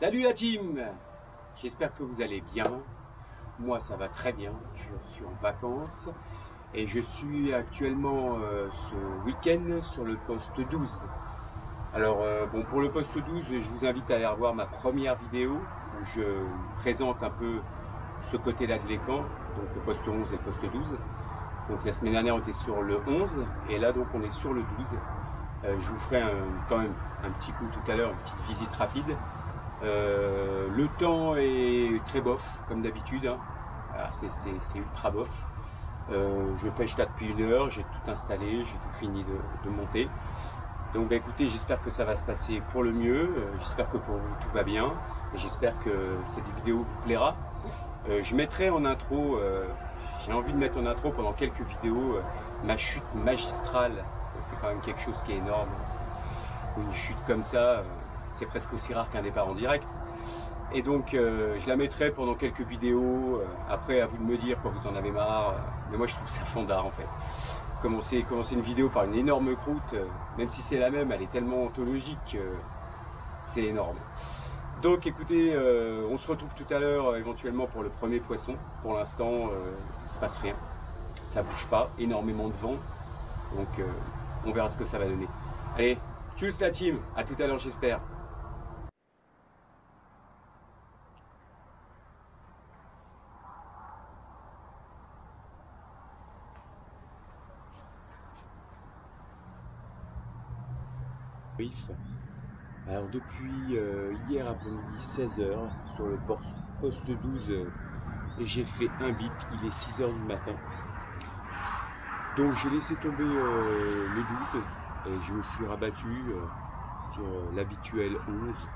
Salut la team! J'espère que vous allez bien. Moi ça va très bien, je suis en vacances et je suis actuellement ce week-end sur le poste 12. Alors bon, pour le poste 12, je vous invite à aller revoir ma première vidéo où je présente un peu ce côté-là de l'écran, donc le poste 11 et le poste 12. Donc la semaine dernière on était sur le 11 et là donc on est sur le 12. Je vous ferai quand même un petit coup tout à l'heure, une petite visite rapide. Le temps est très bof comme d'habitude, hein. C'est ultra bof. Je pêche là depuis 1 heure, j'ai tout installé, j'ai tout fini de monter. Donc bah, écoutez, j'espère que ça va se passer pour le mieux, j'espère que pour vous tout va bien et j'espère que cette vidéo vous plaira. Je mettrai en intro, j'ai envie de mettre en intro pendant quelques vidéos ma chute magistrale. C'est quand même quelque chose qui est énorme. Une chute comme ça, c'est presque aussi rare qu'un départ en direct. Et donc je la mettrai pendant quelques vidéos, après à vous de me dire quand vous en avez marre, mais moi je trouve ça fondard en fait. Commencer une vidéo par une énorme croûte, même si c'est la même, elle est tellement anthologique, c'est énorme. Donc écoutez, on se retrouve tout à l'heure éventuellement pour le premier poisson. Pour l'instant, il ne se passe rien, ça bouge pas, énormément de vent, donc on verra ce que ça va donner. Allez, tchuss la team, à tout à l'heure j'espère. Alors depuis hier après-midi 16h sur le poste 12 et j'ai fait un bip, il est 6h du matin. Donc j'ai laissé tomber le 12 et je me suis rabattu sur l'habituel 11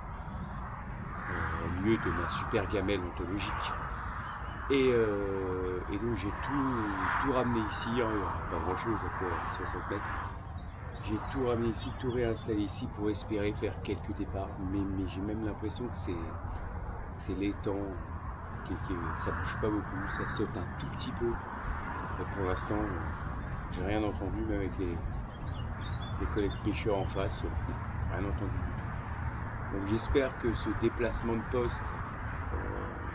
au lieu de ma super gamelle ontologique. Et donc j'ai tout ramené ici, hein, pas grand chose à quoi, 60 mètres. J'ai tout ramené ici, tout réinstallé ici pour espérer faire quelques départs, mais j'ai même l'impression que c'est l'étang, ça bouge pas beaucoup, ça saute un tout petit peu. Et pour l'instant, j'ai rien entendu, même avec les collègues pêcheurs en face, rien entendu du tout. Donc j'espère que ce déplacement de poste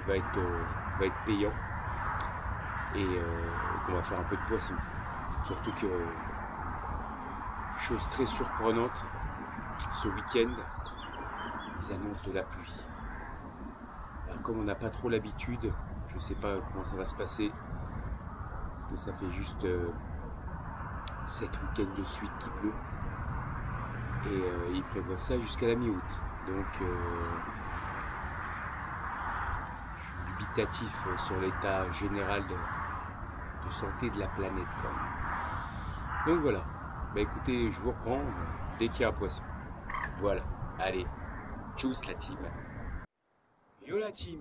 va être payant et qu'on va faire un peu de poisson. Surtout que chose très surprenante, ce week-end, ils annoncent de la pluie. Alors comme on n'a pas trop l'habitude, je ne sais pas comment ça va se passer, parce que ça fait juste 7 week-ends de suite qu'il pleut, et ils prévoient ça jusqu'à la mi-août. Donc je suis dubitatif sur l'état général de santé de la planète quand même. Donc voilà. Bah écoutez, je vous reprends dès qu'il y a un poisson. Voilà, allez, tchuss la team. Yo la team.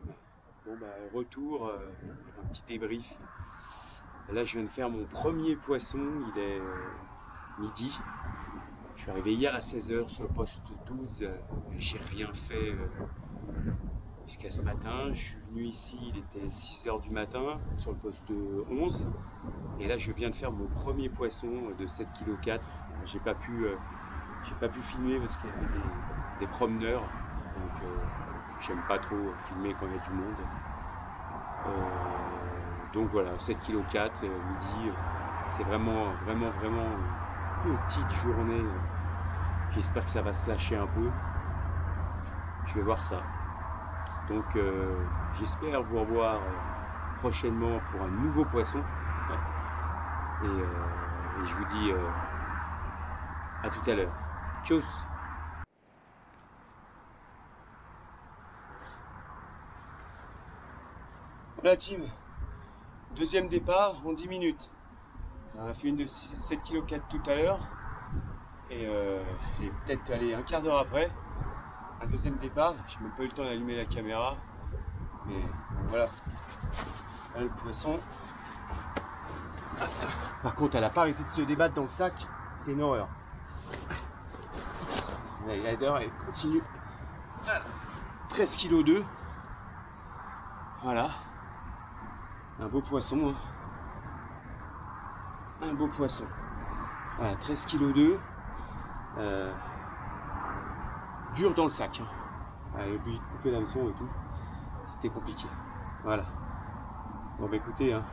Bon bah retour, un petit débrief. Là je viens de faire mon premier poisson, il est midi. Je suis arrivé hier à 16h sur le poste 12, j'ai rien fait jusqu'à ce matin. Je suis venu ici, il était 6h du matin sur le poste 11. Et là je viens de faire mon premier poisson de 7,4 kg. J'ai pas pu filmer parce qu'il y avait des promeneurs. Donc j'aime pas trop filmer quand il y a du monde. Donc voilà, 7,4 kg midi. C'est vraiment une petite journée. J'espère que ça va se lâcher un peu. Je vais voir ça. Donc j'espère vous revoir prochainement pour un nouveau poisson. Et je vous dis à tout à l'heure. Tchuss. Voilà team, deuxième départ en 10 minutes. On a fait une de 7,4 kg tout à l'heure. Et j'ai peut-être allé un quart d'heure après. Un deuxième départ. J'ai même pas eu le temps d'allumer la caméra. Mais voilà. Là, le poisson. Par contre, elle n'a pas arrêté de se débattre dans le sac, c'est une horreur. Elle continue. 13,2 kg. Voilà. Un beau poisson. Hein. Un beau poisson. Voilà, 13,2 kg. Dur dans le sac. Hein. obligé de couper l'hameçon et tout. C'était compliqué. Voilà. Bon bah écoutez, hein,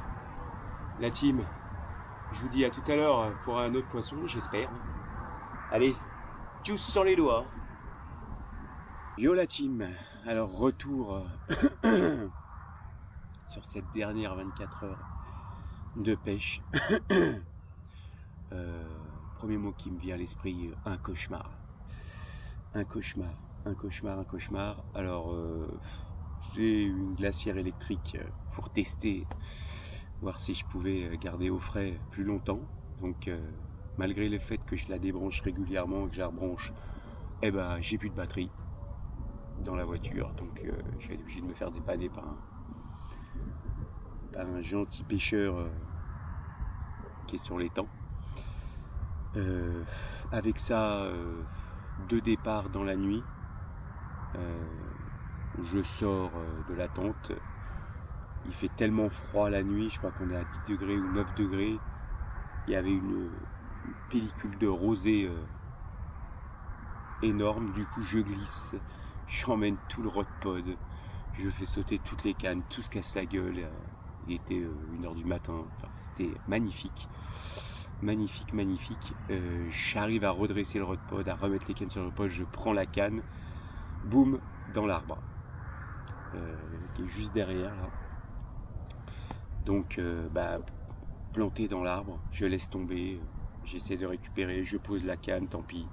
la team, je vous dis à tout à l'heure pour un autre poisson, j'espère. Allez, tchuss sur les doigts. Yo la team, alors retour sur cette dernière 24 heures de pêche. Premier mot qui me vient à l'esprit, un cauchemar. Un cauchemar, un cauchemar, un cauchemar. Alors, j'ai une glacière électrique pour tester, voir si je pouvais garder au frais plus longtemps. Donc, malgré le fait que je la débranche régulièrement, que je la rebranche, eh ben, j'ai plus de batterie dans la voiture. Donc, je vais être obligé de me faire dépanner par un gentil pêcheur qui est sur l'étang. Avec ça, 2 départs dans la nuit. Je sors de la tente. Il fait tellement froid la nuit, je crois qu'on est à 10 degrés ou 9 degrés. Il y avait une pellicule de rosée énorme. Du coup, je glisse. J'emmène tout le rodpod. Je fais sauter toutes les cannes, tout se casse la gueule. Il était 1h du matin. Enfin, c'était magnifique. Magnifique, magnifique. J'arrive à redresser le rodpod, à remettre les cannes sur le rodpod. Je prends la canne. Boum, dans l'arbre. Qui est juste derrière là. Donc planté dans l'arbre, je laisse tomber, j'essaie de récupérer, je pose la canne, tant pis.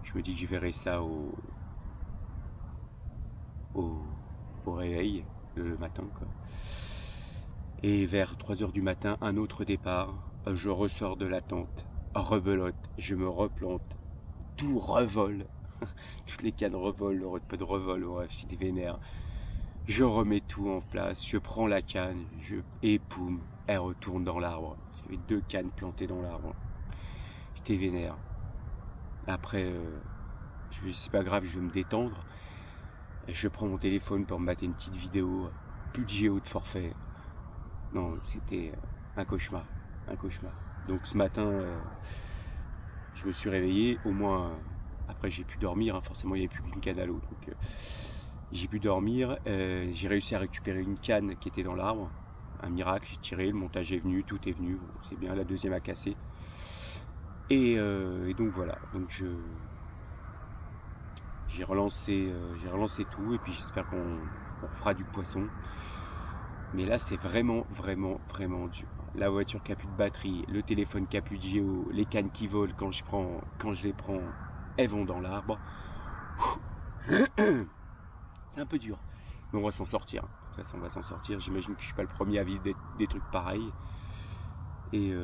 Je me dis que je verrai ça au réveil le matin quoi. Et vers 3h du matin, un autre départ, je ressors de la tente, rebelote, je me replante, tout revole, toutes les cannes revolent, le rodpod revole, bref, j'étais vénère. Je remets tout en place, je prends la canne, et poum, elle retourne dans l'arbre. J'avais 2 cannes plantées dans l'arbre. J'étais vénère. Après, je me dis c'est pas grave, je vais me détendre. Et je prends mon téléphone pour me battre une petite vidéo. Plus de géo de forfait. Non, c'était un cauchemar. Un cauchemar. Donc ce matin, je me suis réveillé. Au moins, après j'ai pu dormir. Hein, forcément, il n'y avait plus qu'une canne à l'eau. Donc j'ai pu dormir. J'ai réussi à récupérer une canne qui était dans l'arbre. Un miracle, j'ai tiré, le montage est venu, tout est venu. Bon, c'est bien, la deuxième a cassé. Et donc voilà. Donc j'ai relancé tout. Et puis j'espère qu'on fera du poisson. Mais là, c'est vraiment, vraiment, vraiment dur. La voiture qui a plus de batterie, le téléphone qui a plus de géo, les cannes qui volent quand je les prends, elles vont dans l'arbre. C'est un peu dur. Mais on va s'en sortir. De toute façon, on va s'en sortir. J'imagine que je suis pas le premier à vivre des trucs pareils. Et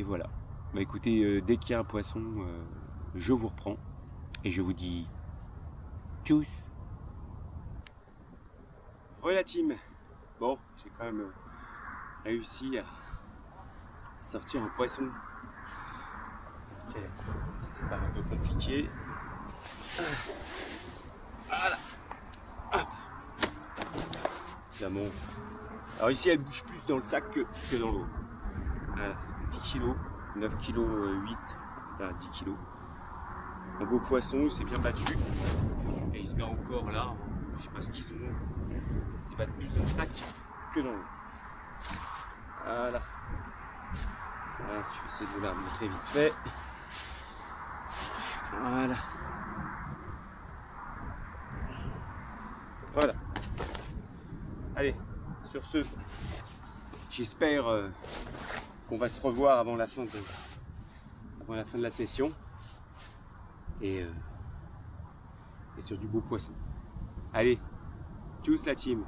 voilà. Bah écoutez, dès qu'il y a un poisson, je vous reprends. Et je vous dis tchuss. Voilà team. Bon, j'ai quand même réussi à sortir un poisson. Ok, c'était pas un peu compliqué. Voilà. Hop. Évidemment. Alors ici, elle bouge plus dans le sac que dans l'eau. Voilà, 10 kg, 9 kg 8, enfin 10 kg. Un beau poisson, il s'est bien battu. Et il se met encore là. Je sais pas ce qu'ils sont. Il se bat plus dans le sac que dans l'eau. Voilà. Voilà. Je vais essayer de vous la montrer vite fait. Voilà. Voilà. Allez, sur ce, j'espère qu'on va se revoir avant la fin de la session. Et sur du beau poisson. Allez, tchuss la team.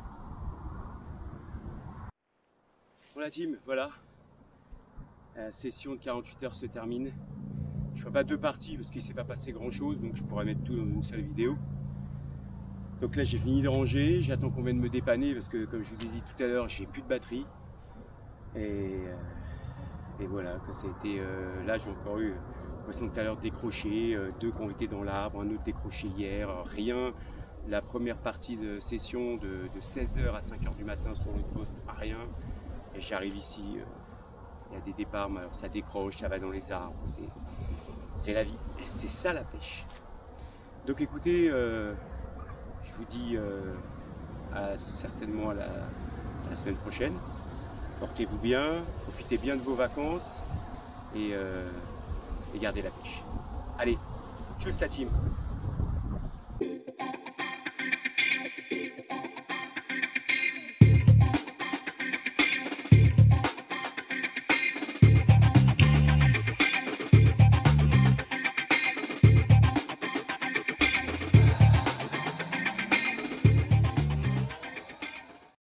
Bon la team, voilà. La session de 48 heures se termine. Je ne ferai pas 2 parties parce qu'il ne s'est pas passé grand chose, donc je pourrais mettre tout dans une seule vidéo. Donc là j'ai fini de ranger, j'attends qu'on vienne me dépanner parce que comme je vous ai dit tout à l'heure, j'ai plus de batterie. Et voilà, ça a été, là j'ai encore eu poisson tout à l'heure décroché, 2 qui ont été dans l'arbre, un autre décroché hier, rien. La première partie de session de 16h à 5h du matin sur le poste, rien. Et j'arrive ici, il y a des départs, mais alors ça décroche, ça va dans les arbres, c'est la vie, et c'est ça la pêche. Donc écoutez, je vous dis certainement à la semaine prochaine. Portez-vous bien, profitez bien de vos vacances et gardez la pêche. Allez, tchuss la team!